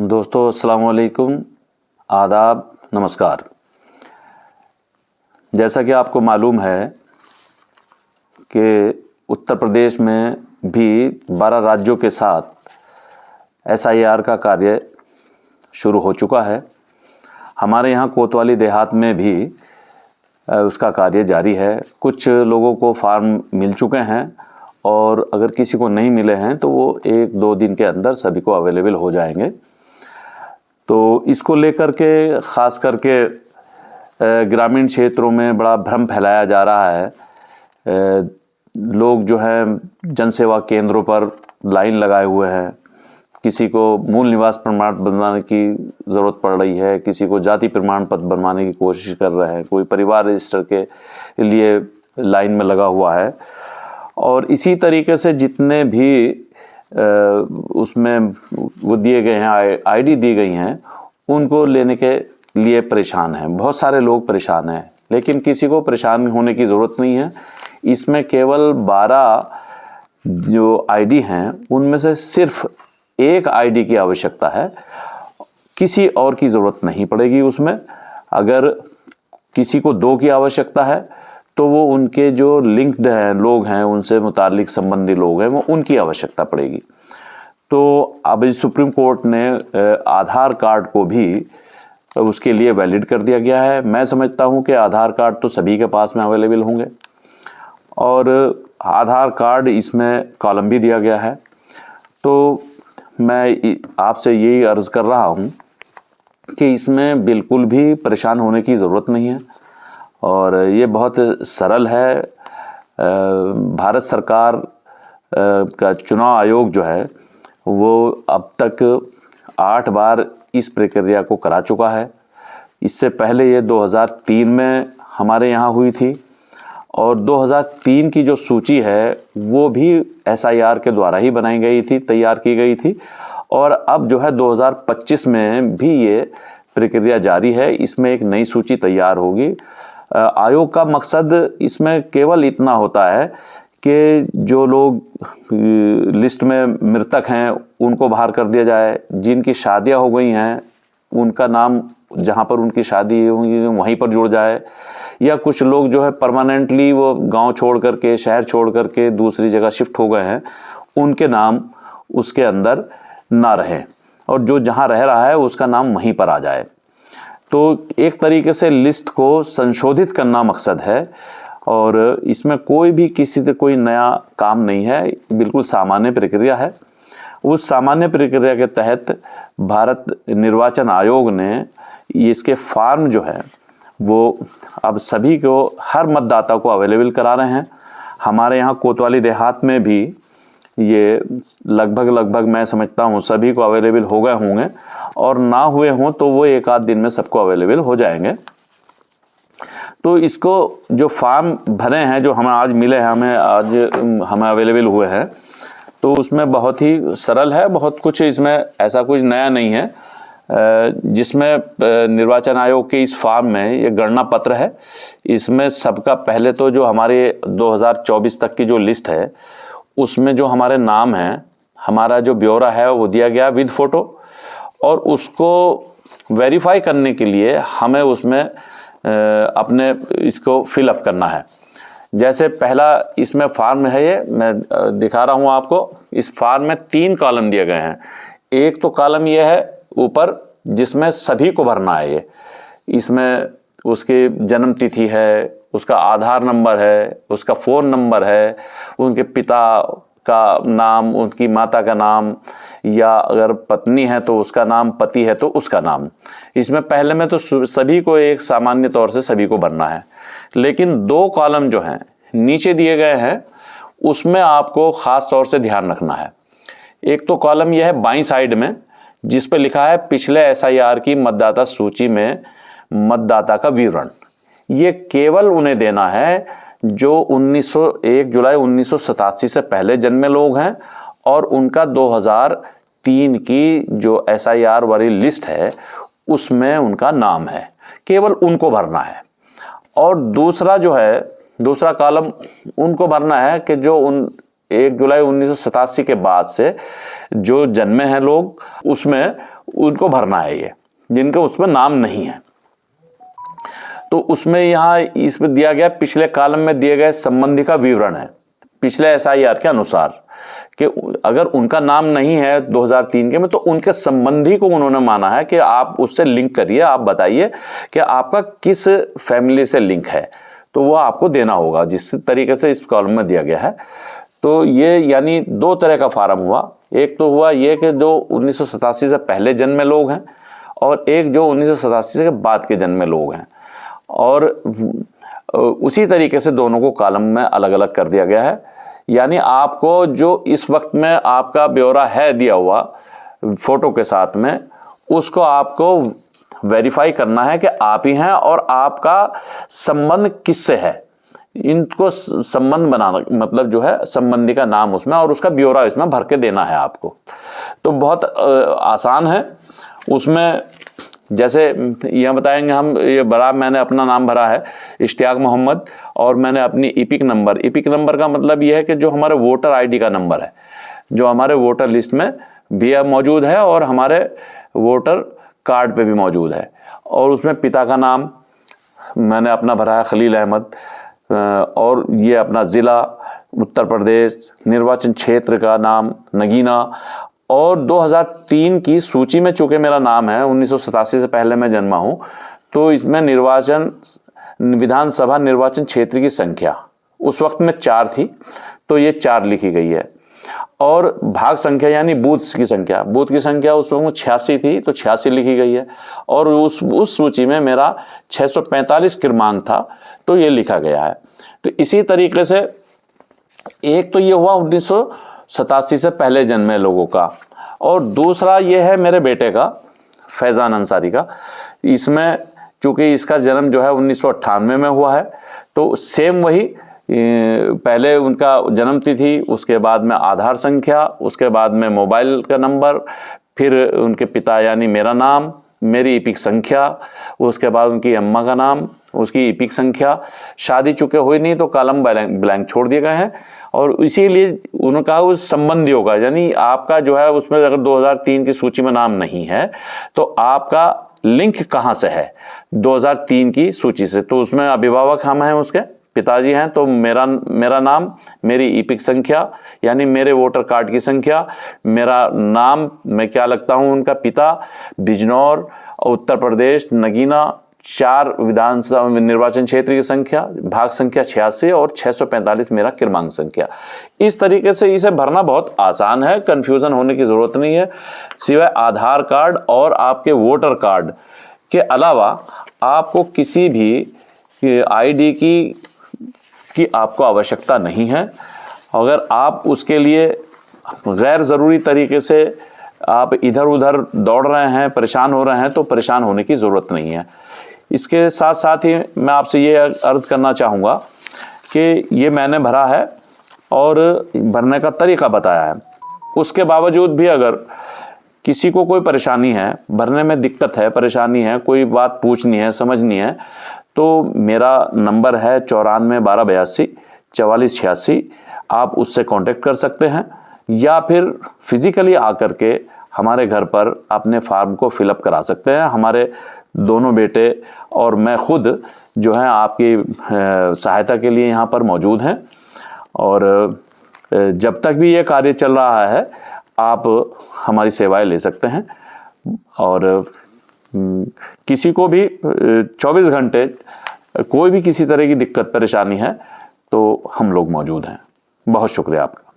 दोस्तों अस्सलाम वालेकुम, आदाब, नमस्कार। जैसा कि आपको मालूम है कि उत्तर प्रदेश में भी 12 राज्यों के साथ SIR का कार्य शुरू हो चुका है। हमारे यहाँ कोतवाली देहात में भी उसका कार्य जारी है। कुछ लोगों को फार्म मिल चुके हैं और अगर किसी को नहीं मिले हैं तो वो 1-2 दिन के अंदर सभी को अवेलेबल हो जाएंगे। तो इसको लेकर के ख़ास करके ग्रामीण क्षेत्रों में बड़ा भ्रम फैलाया जा रहा है। लोग जो हैं जनसेवा केंद्रों पर लाइन लगाए हुए हैं। किसी को मूल निवास प्रमाण बनवाने की ज़रूरत पड़ रही है, किसी को जाति प्रमाण पत्र बनवाने की कोशिश कर रहे हैं, कोई परिवार रजिस्टर के लिए लाइन में लगा हुआ है। और इसी तरीके से जितने भी उसमें वो दिए गए हैं, ID दी गई हैं, उनको लेने के लिए परेशान हैं। बहुत सारे लोग परेशान हैं, लेकिन किसी को परेशान होने की ज़रूरत नहीं है। इसमें केवल 12 जो ID हैं उनमें से सिर्फ एक ID की आवश्यकता है, किसी और की ज़रूरत नहीं पड़ेगी उसमें। अगर किसी को 2 की आवश्यकता है तो वो उनके जो लिंक्ड हैं लोग हैं, उनसे मुतालिक संबंधी लोग हैं, वो उनकी आवश्यकता पड़ेगी। तो अब सुप्रीम कोर्ट ने आधार कार्ड को भी उसके लिए वैलिड कर दिया गया है। मैं समझता हूँ कि आधार कार्ड तो सभी के पास में अवेलेबल होंगे और आधार कार्ड इसमें कॉलम भी दिया गया है। तो मैं आपसे यही अर्ज़ कर रहा हूँ कि इसमें बिल्कुल भी परेशान होने की ज़रूरत नहीं है और ये बहुत सरल है। भारत सरकार का चुनाव आयोग जो है वो अब तक 8 बार इस प्रक्रिया को करा चुका है। इससे पहले ये 2003 में हमारे यहाँ हुई थी और 2003 की जो सूची है वो भी SIR के द्वारा ही बनाई गई थी, तैयार की गई थी। और अब जो है 2025 में भी ये प्रक्रिया जारी है। इसमें एक नई सूची तैयार होगी। आयोग का मकसद इसमें केवल इतना होता है कि जो लोग लिस्ट में मृतक हैं उनको बाहर कर दिया जाए, जिनकी शादियां हो गई हैं उनका नाम जहां पर उनकी शादी होंगी वहीं पर जुड़ जाए, या कुछ लोग जो है परमानेंटली वो गांव छोड़ करके, शहर छोड़ करके दूसरी जगह शिफ्ट हो गए हैं, उनके नाम उसके अंदर ना रहें और जो जहां रह रहा है उसका नाम वहीं पर आ जाए। तो एक तरीके से लिस्ट को संशोधित करना मकसद है और इसमें कोई भी किसी से कोई नया काम नहीं है, बिल्कुल सामान्य प्रक्रिया है। उस सामान्य प्रक्रिया के तहत भारत निर्वाचन आयोग ने इसके फॉर्म जो है वो अब सभी को, हर मतदाता को अवेलेबल करा रहे हैं। हमारे यहाँ कोतवाली देहात में भी ये लगभग मैं समझता हूँ सभी को अवेलेबल हो गए होंगे और ना हुए हों तो वो 1-8 दिन में सबको अवेलेबल हो जाएंगे। तो इसको जो फॉर्म भरे हैं, जो हमें आज मिले हैं, हमें अवेलेबल हुए हैं, तो उसमें बहुत ही सरल है, बहुत कुछ इसमें ऐसा कुछ नया नहीं है। जिसमें निर्वाचन आयोग के इस फॉर्म में ये गणना पत्र है। इसमें सबका पहले तो जो हमारे 2024 तक की जो लिस्ट है उसमें जो हमारे नाम हैं, हमारा जो ब्यौरा है वो दिया गया विद फ़ोटो, और उसको वेरीफाई करने के लिए हमें उसमें अपने इसको फिलअप करना है। जैसे पहला इसमें फॉर्म है, ये मैं दिखा रहा हूँ आपको। इस फॉर्म में 3 कॉलम दिए गए हैं। एक तो कॉलम ये है ऊपर जिसमें सभी को भरना है। ये इसमें उसकी जन्म तिथि है, उसका आधार नंबर है, उसका फ़ोन नंबर है, उनके पिता का नाम, उनकी माता का नाम, या अगर पत्नी है तो उसका नाम, पति है तो उसका नाम। इसमें पहले में तो सभी को एक सामान्य तौर से सभी को भरना है, लेकिन 2 कॉलम जो हैं नीचे दिए गए हैं उसमें आपको ख़ास तौर से ध्यान रखना है। एक तो कॉलम यह है बाईं साइड में जिस पर लिखा है पिछले SIR की मतदाता सूची में मतदाता का विवरण। ये केवल उन्हें देना है जो 1 जुलाई 1987 से पहले जन्मे लोग हैं और उनका 2003 की जो SIR वाली लिस्ट है उसमें उनका नाम है, केवल उनको भरना है। और दूसरा जो है, दूसरा कॉलम उनको भरना है कि जो 1 जुलाई 1987 के बाद से जो जन्मे हैं लोग, उसमें उनको भरना है ये, जिनके उसमें नाम नहीं है। तो उसमें यहाँ इसमें दिया गया, पिछले कॉलम में दिए गए संबंधी का विवरण है पिछले SIR के अनुसार, कि अगर उनका नाम नहीं है 2003 के में, तो उनके संबंधी को उन्होंने माना है कि आप उससे लिंक करिए, आप बताइए कि आपका किस फैमिली से लिंक है, तो वो आपको देना होगा जिस तरीके से इस कॉलम में दिया गया है। तो ये यानी 2 तरह का फार्म हुआ। एक तो हुआ ये कि जो 1987 से पहले जन्मे लोग हैं, और एक जो 1987 के बाद के जन्मे लोग हैं, और उसी तरीके से दोनों को कॉलम में अलग अलग कर दिया गया है। यानी आपको जो इस वक्त में आपका ब्यौरा है दिया हुआ फोटो के साथ में, उसको आपको वेरीफाई करना है कि आप ही हैं और आपका संबंध किससे है। इनको संबंध बनाना मतलब जो है संबंधी का नाम उसमें और उसका ब्यौरा इसमें भर के देना है आपको। तो बहुत आसान है। उसमें जैसे यह बताएंगे हम, ये भरा, मैंने अपना नाम भरा है इश्तियाक मोहम्मद, और मैंने अपनी ईपिक नंबर का मतलब यह है कि जो हमारे वोटर ID का नंबर है, जो हमारे वोटर लिस्ट में भी मौजूद है और हमारे वोटर कार्ड पे भी मौजूद है। और उसमें पिता का नाम मैंने अपना भरा है खलील अहमद, और ये अपना ज़िला उत्तर प्रदेश, निर्वाचन क्षेत्र का नाम नगीना, और 2003 की सूची में चूंकि मेरा नाम है, 1987 से पहले मैं जन्मा हूँ, तो इसमें विधानसभा निर्वाचन क्षेत्र की संख्या उस वक्त में 4 थी, तो ये 4 लिखी गई है। और भाग संख्या यानी बूथ की संख्या उस वक्त में 86 थी, तो 86 लिखी गई है। और उस सूची में मेरा 645 क्रमांक था, तो ये लिखा गया है। तो इसी तरीके से एक तो ये हुआ 1987 से पहले जन्मे लोगों का, और दूसरा ये है मेरे बेटे का, फैज़ान अंसारी का। इसमें चूँकि इसका जन्म जो है 1998 में हुआ है, तो सेम वही पहले उनका जन्म तिथि, उसके बाद में आधार संख्या, उसके बाद में मोबाइल का नंबर, फिर उनके पिता यानी मेरा नाम, मेरी ईपिक संख्या, उसके बाद उनकी अम्मा का नाम, उसकी ईपिक संख्या। शादी चुके हुई नहीं तो कॉलम ब्लैंक छोड़ दिए गए हैं। और इसीलिए उन्होंने कहा उस संबंधी होगा, यानी आपका जो है उसमें अगर 2003 की सूची में नाम नहीं है तो आपका लिंक कहाँ से है 2003 की सूची से। तो उसमें अभिभावक हम हैं, उसके पिताजी हैं, तो मेरा नाम, मेरी ईपिक संख्या यानी मेरे वोटर कार्ड की संख्या, मेरा नाम, मैं क्या लगता हूं उनका पिता, बिजनौर उत्तर प्रदेश नगीना, 4 विधानसभा निर्वाचन क्षेत्र की संख्या, भाग संख्या 86 और 645 मेरा क्रमांक संख्या। इस तरीके से इसे भरना बहुत आसान है, कंफ्यूजन होने की ज़रूरत नहीं है। सिवाय आधार कार्ड और आपके वोटर कार्ड के अलावा आपको किसी भी ID की आपको आवश्यकता नहीं है। अगर आप उसके लिए गैर ज़रूरी तरीके से आप इधर उधर दौड़ रहे हैं, परेशान हो रहे हैं, तो परेशान होने की ज़रूरत नहीं है। इसके साथ साथ ही मैं आपसे ये अर्ज़ करना चाहूँगा कि ये मैंने भरा है और भरने का तरीका बताया है। उसके बावजूद भी अगर किसी को कोई परेशानी है, भरने में दिक्कत है, परेशानी है, कोई बात पूछनी है, समझनी है, तो मेरा नंबर है 94 12 82 44 86। आप उससे कांटेक्ट कर सकते हैं, या फिर फिज़िकली आकर के हमारे घर पर अपने फॉर्म को फिलअप करा सकते हैं। हमारे दोनों बेटे और मैं खुद जो है आपकी सहायता के लिए यहाँ पर मौजूद हैं। और जब तक भी ये कार्य चल रहा है आप हमारी सेवाएं ले सकते हैं। और किसी को भी 24 घंटे कोई भी किसी तरह की दिक्कत परेशानी है तो हम लोग मौजूद हैं। बहुत शुक्रिया आपका।